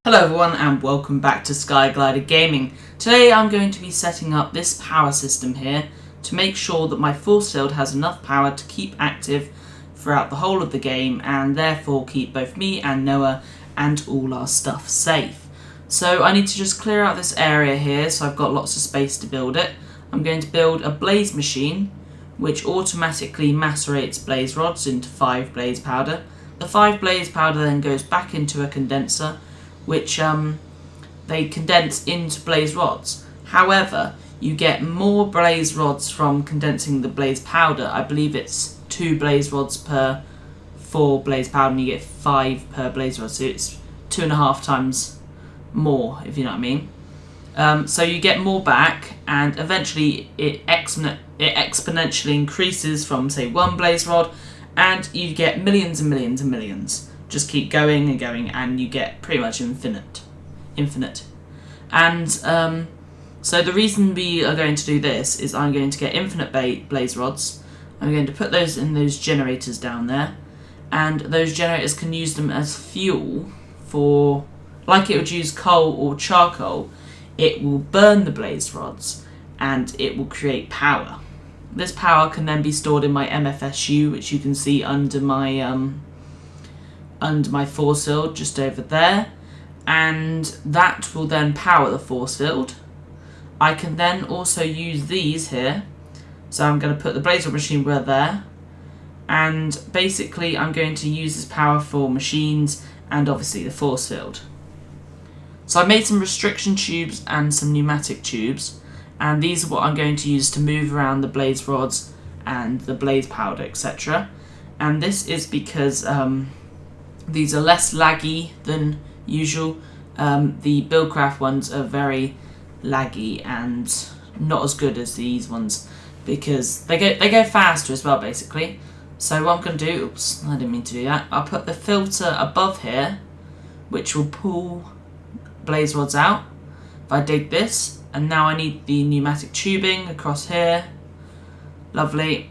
Hello everyone and welcome back to Skyglidergaming. Today I'm going to be setting up this power system here to make sure that my force field has enough power to keep active throughout the whole of the game and therefore keep both me and Noah and all our stuff safe. So I need to just clear out this area here so I've got lots of space to build it. I'm going to build a blaze machine which automatically macerates blaze rods into 5 blaze powder. The 5 blaze powder then goes back into a condenser which they condense into blaze rods. However, you get more blaze rods from condensing the blaze powder. I believe it's 2 blaze rods per 4 blaze powder and you get 5 per blaze rod, so it's 2.5 times more, if you know what I mean. So you get more back and eventually it exponentially increases from say 1 blaze rod and you get millions and millions and millions. Just keep going and going and you get pretty much infinite. And so the reason we are going to do this is I'm going to get infinite blaze rods. I'm going to put those in those generators down there, and those generators can use them as fuel for, like it would use coal or charcoal. It will burn the blaze rods and it will create power. This power can then be stored in my MFSU, which you can see under my force field just over there, and that will then power the force field. I can then also use these here, so I'm going to put the blaze rod machine where there, and basically I'm going to use this power for machines and obviously the force field. So I made some restriction tubes and some pneumatic tubes, and these are what I'm going to use to move around the blaze rods and the blaze powder, etc. And this is because these are less laggy than usual. The Buildcraft ones are very laggy and not as good as these ones because they go faster as well, basically. So what I'm going to do, oops, I didn't mean to do that. I'll put the filter above here, which will pull blaze rods out. If I dig this, and now I need the pneumatic tubing across here. Lovely.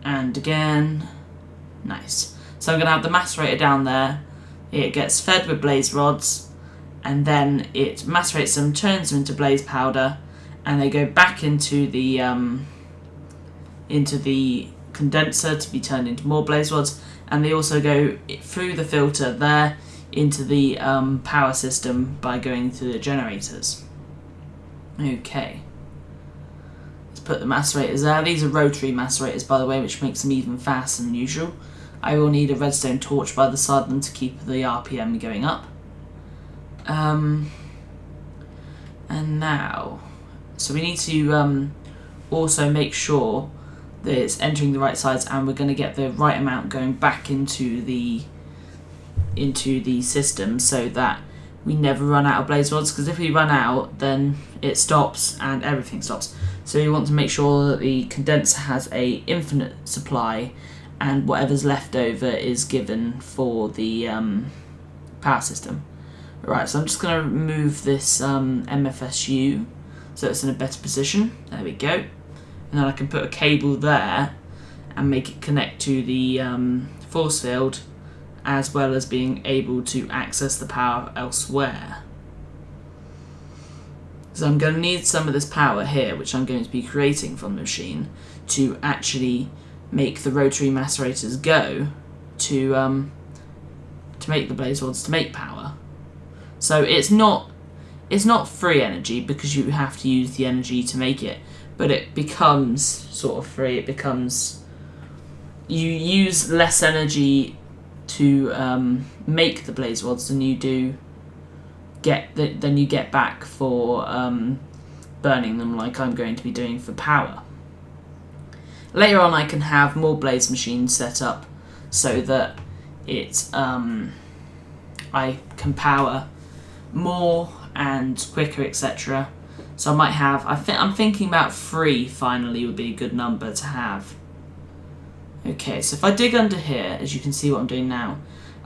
And again, nice. So I'm going to have the macerator down there, it gets fed with blaze rods, and then it macerates them, turns them into blaze powder, and they go back into the condenser to be turned into more blaze rods, and they also go through the filter there into the power system by going through the generators. Okay. Let's put the macerators there. These are rotary macerators, by the way, which makes them even faster than usual. I will need a redstone torch by the side of them to keep the RPM going up. And now, so we need to also make sure that it's entering the right sides, and we're going to get the right amount going back into the system so that we never run out of blaze rods, because if we run out then it stops and everything stops. So you want to make sure that the condenser has a infinite supply and whatever's left over is given for the power system. Right, so I'm just going to move this MFSU so it's in a better position. There we go. And then I can put a cable there and make it connect to the force field, as well as being able to access the power elsewhere. So I'm going to need some of this power here, which I'm going to be creating from the machine, to actually make the rotary macerators go to make the blaze rods to make power. So it's not free energy because you have to use the energy to make it, but it becomes sort of free. It becomes, you use less energy to make the blaze rods than you do get back for burning them, like I'm going to be doing for power. Later on I can have more blaze machines set up so that it's I can power more and quicker, etc. So I might have, I'm thinking about 3 finally would be a good number to have. Okay, so if I dig under here, as you can see what I'm doing now,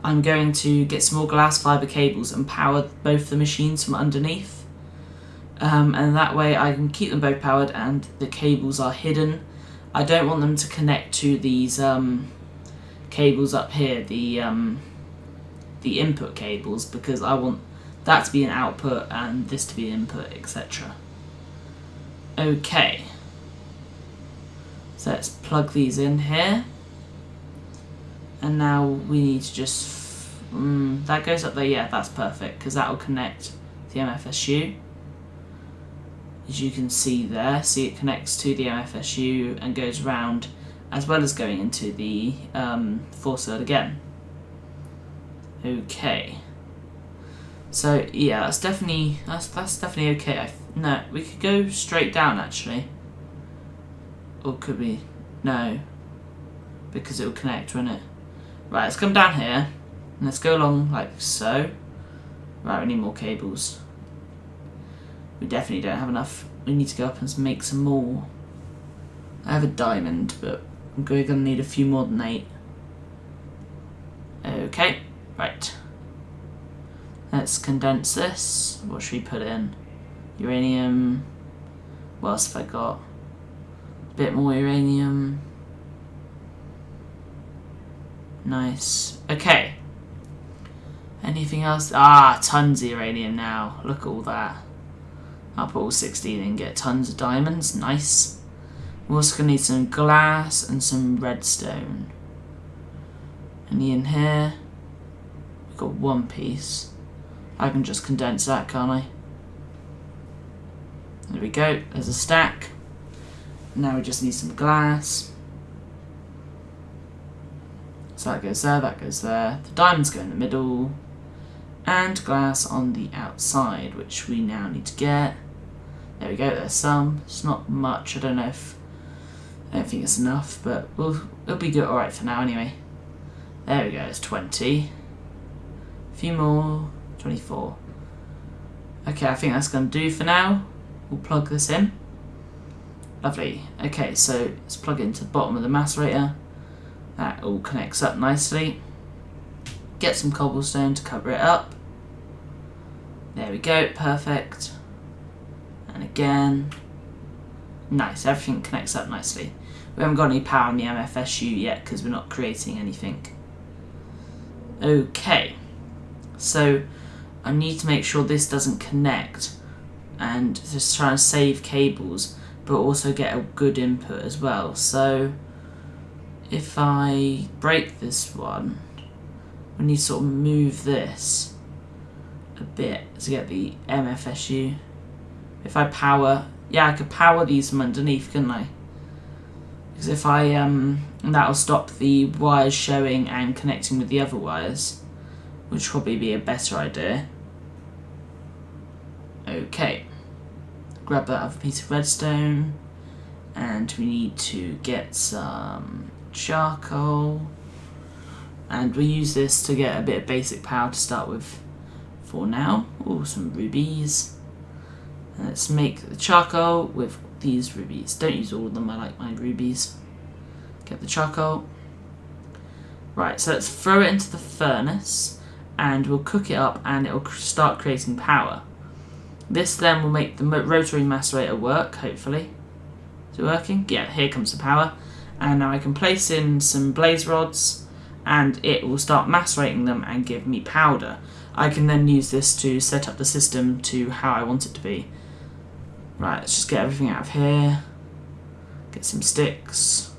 I'm going to get some more glass fibre cables and power both the machines from underneath. And that way I can keep them both powered and the cables are hidden. I don't want them to connect to these cables up here, the input cables, because I want that to be an output and this to be input, etc. Okay, so let's plug these in here, and now we need to just that goes up there. Yeah, that's perfect, because that will connect the MFSU. As you can see there, see it connects to the MFSU and goes round, as well as going into the force field again. Okay, so yeah, that's definitely okay. No, we could go straight down actually, or could we? No, because it will connect, won't it? Right, let's come down here and let's go along like so. Right, we need more cables. We definitely don't have enough. We need to go up and make some more. I have a diamond, but we're going to need a few more than 8. Okay, right. Let's condense this. What should we put in? Uranium. What else have I got? A bit more uranium. Nice. Okay. Anything else? Ah, tons of uranium now. Look at all that. I'll put all 16 and get tons of diamonds. Nice. We're also going to need some glass and some redstone. Any in here? We've got 1 piece. I can just condense that, can't I? There we go. There's a stack. Now we just need some glass. So that goes there, that goes there. The diamonds go in the middle. And glass on the outside, which we now need to get. There we go, there's some. It's not much, I don't think it's enough, but it'll be good, alright for now anyway. There we go, it's 20. A few more, 24. Okay, I think that's going to do for now. We'll plug this in. Lovely. Okay, so let's plug it into the bottom of the macerator. That all connects up nicely. Get some cobblestone to cover it up. There we go, perfect. And again. Nice, everything connects up nicely. We haven't got any power on the MFSU yet because we're not creating anything. Okay, so I need to make sure this doesn't connect and just try and save cables, but also get a good input as well. So if I break this one, we need to sort of move this a bit to get the MFSU. If I power, yeah, I could power these from underneath, couldn't I? Because if I, that'll stop the wires showing and connecting with the other wires, which will probably be a better idea. Okay, grab that other piece of redstone, and we need to get some charcoal, and we'll use this to get a bit of basic power to start with for now. Oh, some rubies. And let's make the charcoal with these rubies. Don't use all of them, I like my rubies. Get the charcoal. Right, so let's throw it into the furnace and we'll cook it up and it'll start creating power. This then will make the rotary macerator work, hopefully. Is it working? Yeah, here comes the power. And now I can place in some blaze rods and it will start macerating them and give me powder. I can then use this to set up the system to how I want it to be. Right, let's just get everything out of here. Get some sticks,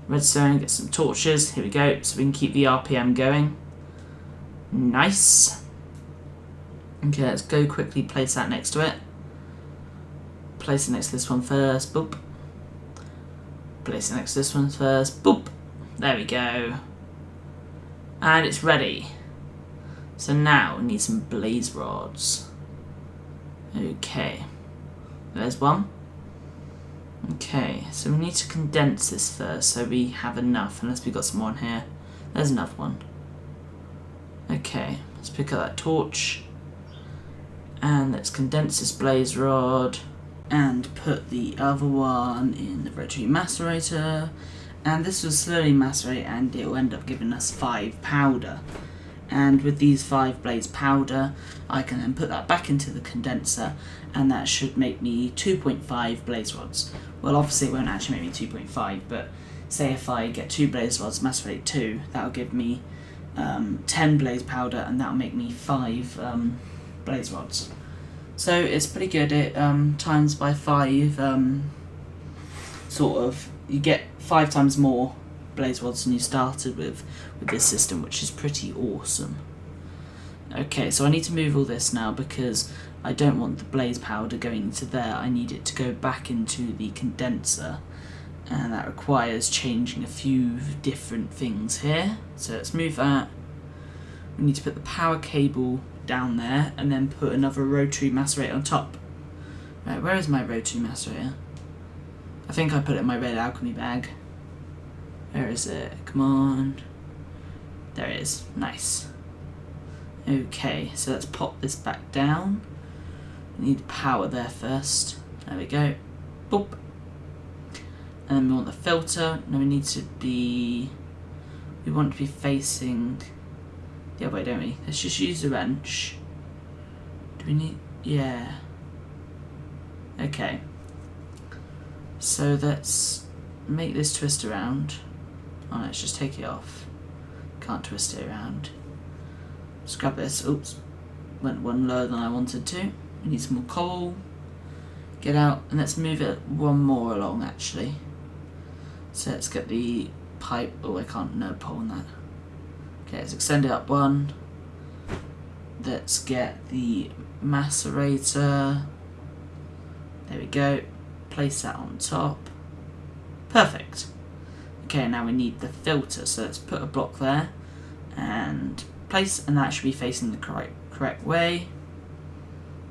redstone, get some torches. Here we go, so we can keep the RPM going. Nice. Okay, let's go quickly place that next to it. Place it next to this one first. Boop. Place it next to this one first. Boop. There we go. And it's ready. So now we need some blaze rods. Okay. There's one. Okay, so we need to condense this first so we have enough, unless we've got some more in here. There's another one. Okay, let's pick up that torch. And let's condense this blaze rod. And put the other one in the rotary macerator. And this will slowly macerate and it will end up giving us 5 powder. And with these 5 blaze powder, I can then put that back into the condenser, and that should make me 2.5 blaze rods. Well, obviously it won't actually make me 2.5, but say if I get 2 blaze rods, macerate 2, that'll give me 10 blaze powder, and that'll make me 5 blaze rods. So it's pretty good. It times by 5, sort of, you get 5 times more blaze rods than you started with this system, which is pretty awesome. Okay, so I need to move all this now because I don't want the blaze powder going into there. I need it to go back into the condenser, and that requires changing a few different things here. So let's move that. We need to put the power cable down there and then put another rotary macerator on top. Right, where is my rotary macerator? I think I put it in my red alchemy bag. Where is it? Come on. There it is. Nice. Okay, so let's pop this back down. We need power there first. There we go. Boop. And then we want the filter. Now we need to be... We want to be facing the other way, don't we? Let's just use the wrench. Do we need... Yeah. Okay. So let's make this twist around. Oh, let's just take it off. Can't twist it around. Let's grab this. Oops. Went one lower than I wanted to. We need some more coal. Get out. And let's move it one more along, actually. So let's get the pipe. Oh, I can't nerd pole on that. Okay, let's extend it up one. Let's get the macerator. There we go. Place that on top. Perfect. Okay, now we need the filter. So let's put a block there and place, and that should be facing the correct way.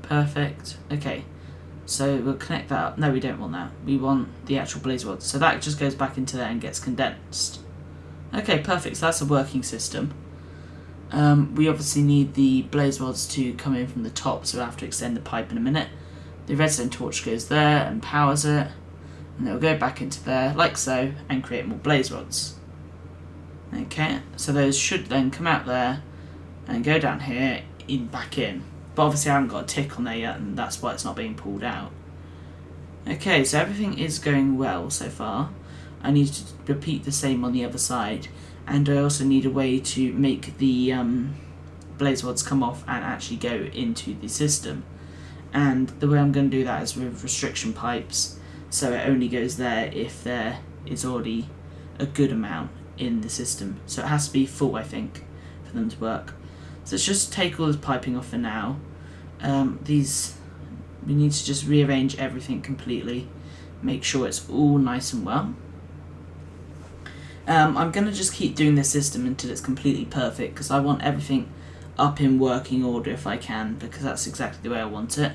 Perfect. Okay, so we'll connect that up. No, we don't want that. We want the actual blaze rod. So that just goes back into there and gets condensed. Okay, perfect. So that's a working system. We obviously need the blaze rods to come in from the top, so we'll have to extend the pipe in a minute. The redstone torch goes there and powers it, and it'll go back into there like so and create more blaze rods. Okay, so those should then come out there and go down here back in. But obviously I haven't got a tick on there yet, and that's why it's not being pulled out. Okay, so everything is going well so far. I need to repeat the same on the other side, and I also need a way to make the blaze rods come off and actually go into the system. And the way I'm going to do that is with restriction pipes, so it only goes there if there is already a good amount in the system. So it has to be full, I think, for them to work. So let's just take all this piping off for now. We need to just rearrange everything completely, make sure it's all nice and well. I'm going to just keep doing this system until it's completely perfect, because I want everything up in working order if I can, because that's exactly the way I want it.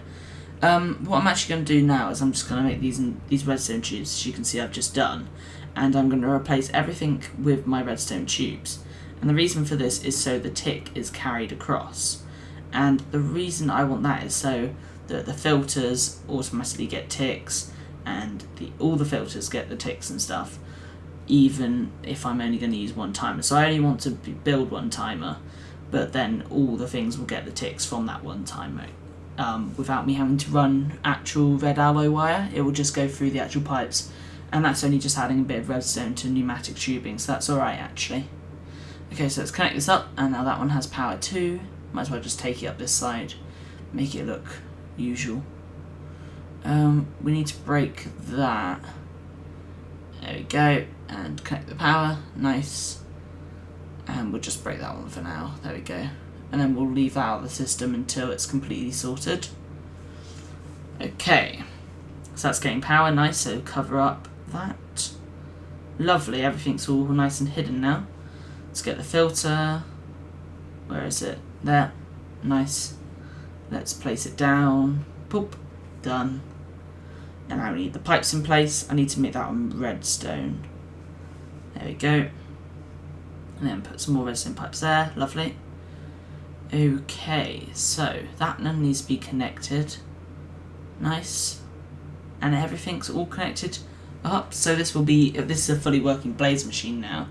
What I'm actually going to do now is I'm just going to make these redstone tubes, as you can see I've just done, and I'm going to replace everything with my redstone tubes. And the reason for this is so the tick is carried across, and the reason I want that is so that the filters automatically get ticks, and all the filters get the ticks and stuff, even if I'm only going to use one timer. So I only want to build one timer, but then all the things will get the ticks from that one timer. Without me having to run actual red alloy wire, it will just go through the actual pipes, and that's only just adding a bit of redstone to pneumatic tubing, so that's alright actually. Okay, so let's connect this up, and now that one has power too. Might as well just take it up this side, make it look usual. We need to break that. There we go, and connect the power, nice. And we'll just break that one for now, there we go. And then we'll leave that out of the system until it's completely sorted. Okay, so that's getting power, nice, so cover up that. Lovely, everything's all nice and hidden now. Let's get the filter. Where is it? There, nice. Let's place it down, poop, done. And now we need the pipes in place. I need to make that on redstone. There we go. And then put some more redstone pipes there, lovely. Okay, so that now needs to be connected. Nice. And everything's all connected up. So this is a fully working blaze machine now.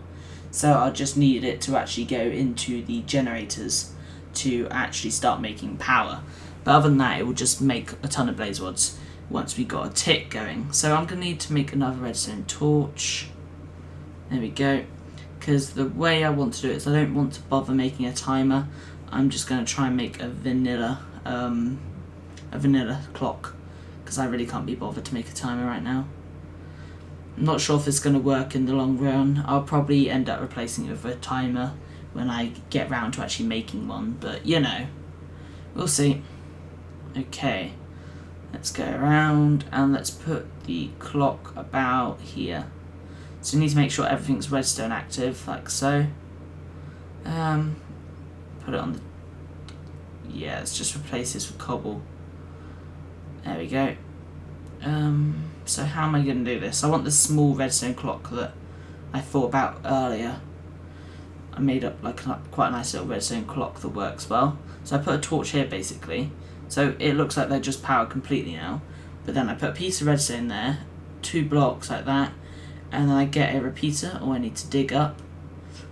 So I'll just need it to actually go into the generators to actually start making power. But other than that, it will just make a ton of blaze rods once we've got a tick going. So I'm going to need to make another redstone torch. There we go. Because the way I want to do it is I don't want to bother making a timer. I'm just going to try and make a vanilla a vanilla clock, because I really can't be bothered to make a timer right now. I'm not sure if it's going to work in the long run. I'll probably end up replacing it with a timer when I get round to actually making one, but you know, we'll see. Okay, let's go around and let's put the clock about here. So you need to make sure everything's redstone active, like so. Put it on the... Yeah, let's just replace this with cobble. There we go. So how am I going to do this? I want this small redstone clock that I thought about earlier. I made up like quite a nice little redstone clock that works well. So I put a torch here basically. So it looks like they're just powered completely now. But then I put a piece of redstone there, 2 blocks like that, and then I get a repeater, or I need to dig up.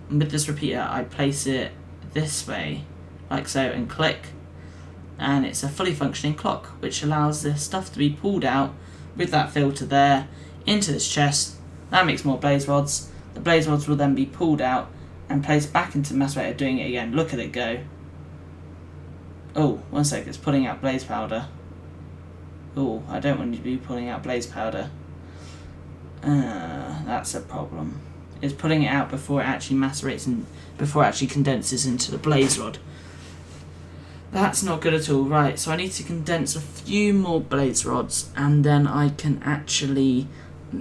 And with this repeater I place it this way, like so, and click. And it's a fully functioning clock, which allows this stuff to be pulled out with that filter there into this chest. That makes more blaze rods. The blaze rods will then be pulled out and placed back into the macerator, doing it again. Look at it go. Oh, 1 sec, it's putting out blaze powder. Oh, I don't want you to be pulling out blaze powder. That's a problem. It's putting it out before it actually macerates and before it actually condenses into the blaze rod. That's not good at all. Right, so I need to condense a few more blaze rods and then I can actually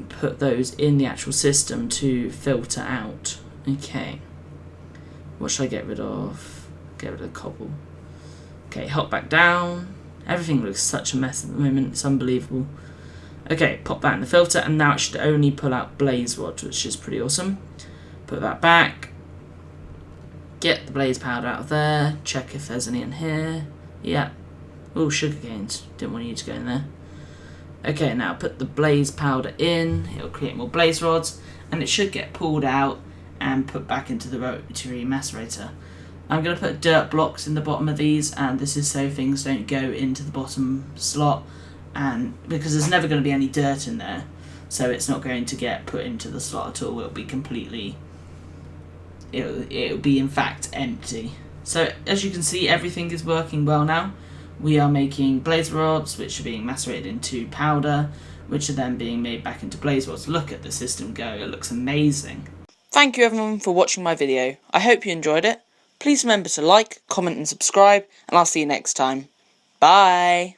put those in the actual system to filter out. Okay. What should I get rid of? Get rid of the cobble. Okay, hop back down. Everything looks such a mess at the moment, it's unbelievable. Okay, pop that in the filter and now it should only pull out blaze rods, which is pretty awesome. Put that back. Get the blaze powder out of there, check if there's any in here. Yeah. Oh, sugar canes. Didn't want you to go in there. Okay, now put the blaze powder in. It'll create more blaze rods, and it should get pulled out and put back into the rotary macerator. I'm going to put dirt blocks in the bottom of these, and this is so things don't go into the bottom slot, and because there's never going to be any dirt in there, so it's not going to get put into the slot at all. It'll be completely... It'll be in fact empty. So as you can see, everything is working well now. We are making blaze rods, which are being macerated into powder, which are then being made back into blaze rods. Look at the system go, it looks amazing. Thank you everyone for watching my video. I hope you enjoyed it. Please remember to like, comment and subscribe, and I'll see you next time. Bye!